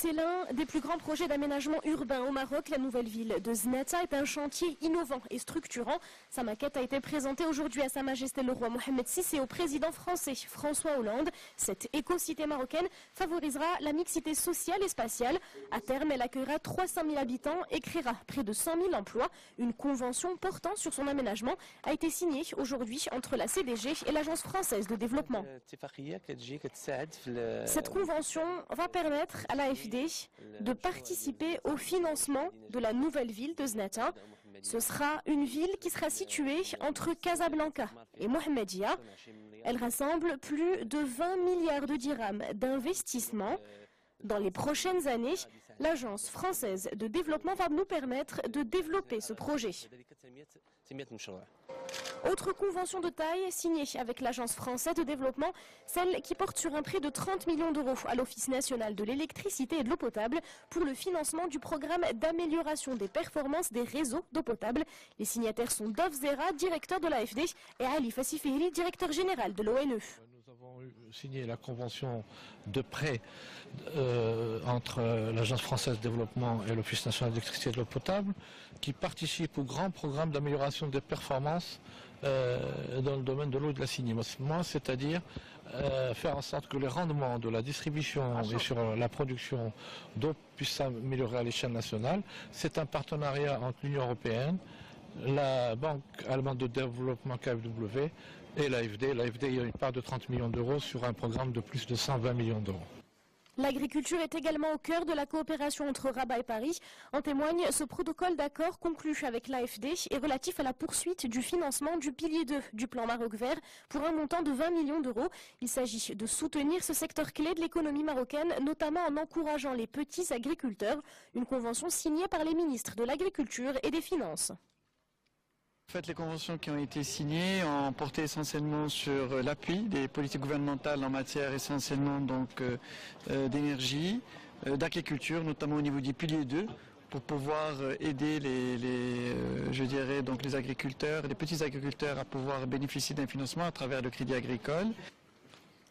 C'est l'un des plus grands projets d'aménagement urbain au Maroc. La nouvelle ville de Znata est un chantier innovant et structurant. Sa maquette a été présentée aujourd'hui à Sa Majesté le roi Mohamed VI et au président français François Hollande. Cette éco-cité marocaine favorisera la mixité sociale et spatiale. À terme, elle accueillera 300 000 habitants et créera près de 100 000 emplois. Une convention portant sur son aménagement a été signée aujourd'hui entre la CDG et l'Agence française de développement. Cette convention va permettre à l'AFD de participer au financement de la nouvelle ville de Znata. Ce sera une ville qui sera située entre Casablanca et Mohammedia. Elle rassemble plus de 20 milliards de dirhams d'investissement. Dans les prochaines années, l'Agence française de développement va nous permettre de développer ce projet. Autre convention de taille signée avec l'Agence française de développement, celle qui porte sur un prêt de 30 millions d'euros à l'Office national de l'électricité et de l'eau potable pour le financement du programme d'amélioration des performances des réseaux d'eau potable. Les signataires sont Dov Zera, directeur de l'AFD, et Ali Fassifiri, directeur général de l'ONE. Nous avons signé la convention de prêt entre l'Agence française de développement et l'Office national de l'électricité et de l'eau potable qui participe au grand programme d'amélioration des performances dans le domaine de l'eau et de l'assainissement, c'est-à-dire faire en sorte que les rendements de la distribution et sur la production d'eau puissent s'améliorer à l'échelle nationale. C'est un partenariat entre l'Union européenne, la Banque allemande de développement KfW et l'AFD. L'AFD a une part de 30 millions d'euros sur un programme de plus de 120 millions d'euros. L'agriculture est également au cœur de la coopération entre Rabat et Paris. En témoigne ce protocole d'accord conclu avec l'AFD et relatif à la poursuite du financement du pilier 2 du plan Maroc vert pour un montant de 20 millions d'euros. Il s'agit de soutenir ce secteur clé de l'économie marocaine, notamment en encourageant les petits agriculteurs. Une convention signée par les ministres de l'Agriculture et des Finances. En fait, les conventions qui ont été signées ont porté essentiellement sur l'appui des politiques gouvernementales en matière essentiellement d'énergie, d'agriculture, notamment au niveau du pilier 2, pour pouvoir aider les agriculteurs, les petits agriculteurs à pouvoir bénéficier d'un financement à travers le crédit agricole.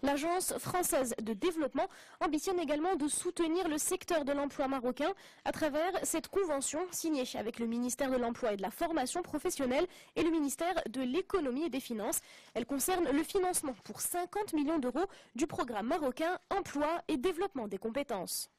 L'Agence française de développement ambitionne également de soutenir le secteur de l'emploi marocain à travers cette convention signée avec le ministère de l'Emploi et de la Formation professionnelle et le ministère de l'Économie et des Finances. Elle concerne le financement pour 50 millions d'euros du programme marocain Emploi et développement des compétences.